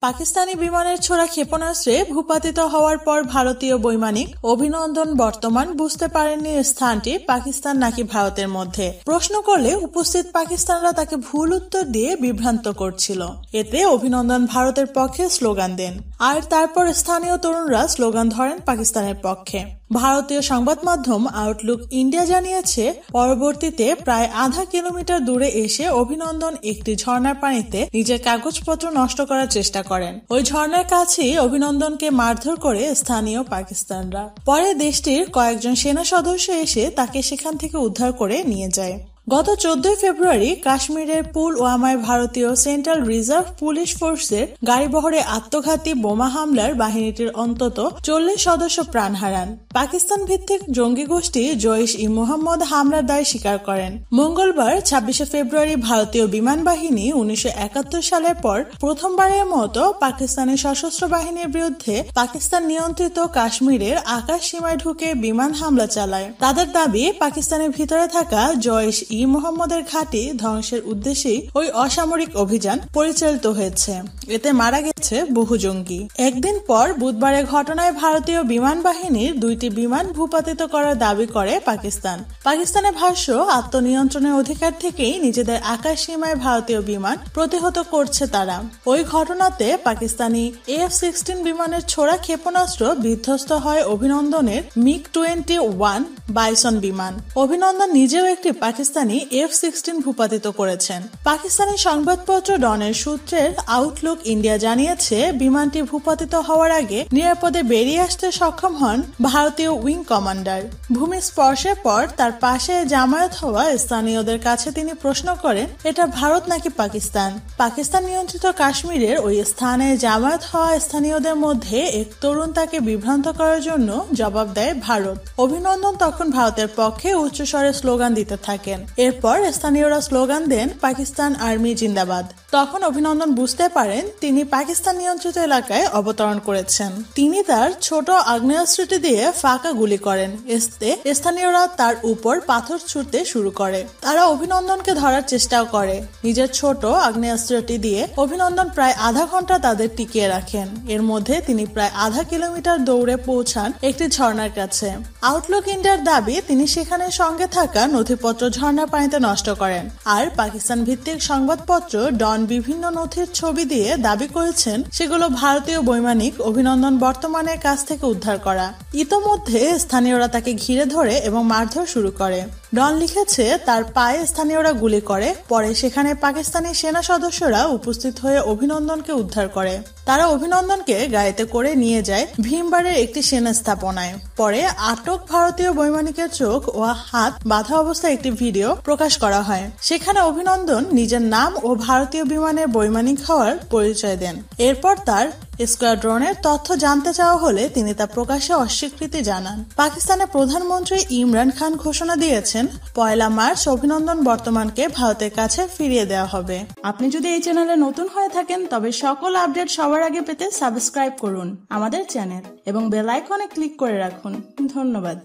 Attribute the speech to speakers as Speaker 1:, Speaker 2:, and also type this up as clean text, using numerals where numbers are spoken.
Speaker 1: পাকিস্তানি বিমানের ছোড়া ক্ষেপণাস্ত্রে ভূপাতিত হওয়ার পর ভারতীয় বৈমানিক অভিনন্দন বর্তমান বুঝতে পারেননি স্থানটি পাকিস্তান নাকি ভারতের মধ্যে। প্রশ্ন করলে উপস্থিত পাকিস্তানরা তাকে ভুল উত্তর দিয়ে বিভ্রান্ত করছিল। এতে অভিনন্দন ভারতের পক্ষে স্লোগান দেন, আর তারপর স্থানীয় তরুণরা স্লোগান ধরেন পাকিস্তানের পক্ষে। ভারতীয় সংবাদ মাধ্যম আউটলুক ইন্ডিয়া জানিয়েছে, পরবর্তীতে প্রায় আধা কিলোমিটার দূরে এসে অভিনন্দন একটি ঝর্ণার পানিতে নিজের কাগজপত্র নষ্ট করার চেষ্টা করেন। ওই ঝর্ণার কাছেই অভিনন্দনকে মারধর করে স্থানীয় পাকিস্তানরা। পরে দেশটির কয়েকজন সেনা সদস্য এসে তাকে সেখান থেকে উদ্ধার করে নিয়ে যায়। গত 14 ফেব্রুয়ারি কাশ্মীরের পুলওয়ামায় ভারতীয় সেন্ট্রাল রিজার্ভ পুলিশ ফোর্সের গাড়িবহরে আত্মঘাতী বোমা হামলার বাহিনীটির অন্তত 40 সদস্য প্রাণ হারান। পাকিস্তান ভিত্তিক জঙ্গি গোষ্ঠী জইশ-ই-মোহাম্মদ হামলার দায় স্বীকার করেন। মঙ্গলবার 26 ফেব্রুয়ারি ভারতীয় বিমান বাহিনী 1971 সালের পর প্রথমবারের মতো পাকিস্তানি সশস্ত্র বাহিনীর বিরুদ্ধে পাকিস্তান নিয়ন্ত্রিত কাশ্মীরের আকাশ সীমায় ঢুকে বিমান হামলা চালায়। তাদের দাবি, পাকিস্তানের ভিতরে থাকা জইশ-ই-মোহাম্মদের ঘাঁটি ধ্বংসের উদ্দেশ্যেই ওই অসামরিক অভিযান পরিচালিত হয়েছে। এতে মারা গেছে বহু জঙ্গি। একদিন পর বুধবারের ঘটনায় ভারতীয় বিমান বাহিনীর 2টি বিমান ভূপাতিত করার দাবি করে পাকিস্তান। পাকিস্তানের ভাষ্য, আত্মনিয়ন্ত্রণের অধিকার থেকেই নিজেদের আকাশ সীমায় ভারতীয় বিমান প্রতিহত করছে তারা। ওই ঘটনাতে পাকিস্তানি F-16 বিমানের ছোড়া ক্ষেপণাস্ত্র বিধ্বস্ত হয় অভিনন্দনের MiG-21 বাইসন বিমান। অভিনন্দন নিজেও একটি পাকিস্তানি F-16 ভূপাতিত করেছেন। পাকিস্তানি সংবাদপত্র ডনের সূত্রের আউটলুক ইন্ডিয়া জানিয়েছে, বিমানটি ভূপাতিত হওয়ার আগে নিরাপদে বেরিয়ে আসতে সক্ষম হন ভারতীয় উইং কমান্ডার। ভূমি স্পর্শের পর তার পাশে জামায়াত হওয়া স্থানীয়দের কাছে তিনি প্রশ্ন করেন, এটা ভারত নাকি পাকিস্তান? পাকিস্তান নিয়ন্ত্রিত কাশ্মীরের ওই স্থানে জামায়াত হওয়া স্থানীয়দের মধ্যে এক তরুণ তাকে বিভ্রান্ত করার জন্য জবাব দেয় ভারত। অভিনন্দন তখন ভারতের পক্ষে উচ্চস্বরে স্লোগান দিতে থাকেন। এরপর স্থানীয়রা স্লোগান দেন, পাকিস্তান আর্মি জিন্দাবাদ। তখন অভিনন্দন বুঝতে পারেন তিনি পাকিস্তান নিয়ন্ত্রিত এলাকায় অবতরণ করেছেন। তিনি তার ছোট আগ্নেয়াস্ত্রটি দিয়ে ফাঁকা গুলি করেন। এতে স্থানীয়রা তার উপর পাথর ছুঁড়তে শুরু করে। তারা অভিনন্দনকে ধরার চেষ্টাও করে। নিজের ছোট আগ্নেয়াস্ত্রটি দিয়ে অভিনন্দন প্রায় আধা ঘন্টা তাদের টিকিয়ে রাখেন। এর মধ্যে তিনি প্রায় আধা কিলোমিটার দৌড়ে পৌঁছান একটি ঝর্ণার কাছে। আউটলুক ইন্ডিয়ার দাবি, তিনি সেখানে সঙ্গে থাকা নথিপত্র ঝর্ণার পানিতে নষ্ট করেন। আর পাকিস্তান ভিত্তিক সংবাদপত্র ডন বিভিন্ন নথির ছবি দিয়ে দাবি করেছেন সেগুলো ভারতীয় বৈমানিক অভিনন্দন বর্তমানের কাছ থেকে উদ্ধার করা। ইতোমধ্যে স্থানীয়রা তাকে ঘিরে ধরে এবং মারধর শুরু করে। ডন লিখেছে, তার পায়ে স্থানীয়রা গুলি করে। পরে সেখানে পাকিস্তানি সেনা সদস্যরা উপস্থিত হয়ে অভিনন্দনকে উদ্ধার করে। তারা অভিনন্দনকে গাড়িতে করে নিয়ে যায় ভীমবারের একটি সেনা স্থাপনায়। পরে আটক ভারতীয় বৈমানিকের চোখ ও হাত বাঁধা অবস্থায় একটি ভিডিও প্রকাশ করা হয়। সেখানে অভিনন্দন নিজের নাম ও ভারতীয় বিমানের বৈমানিক হওয়ার পরিচয় দেন। এরপর তার স্কোয়াড্রনের তথ্য জানতে চাওয়া হলে তিনি তা প্রকাশে অস্বীকৃতি জানান। পাকিস্তানের প্রধানমন্ত্রী ইমরান খান ঘোষণা দিয়েছেন, 1 মার্চ অভিনন্দন বর্তমানকে ভারতের কাছে ফিরিয়ে দেওয়া হবে। আপনি যদি এই চ্যানেলে নতুন হয়ে থাকেন তবে সকল আপডেট সবার আগে পেতে সাবস্ক্রাইব করুন আমাদের চ্যানেল এবং বেল আইকনে ক্লিক করে রাখুন। ধন্যবাদ।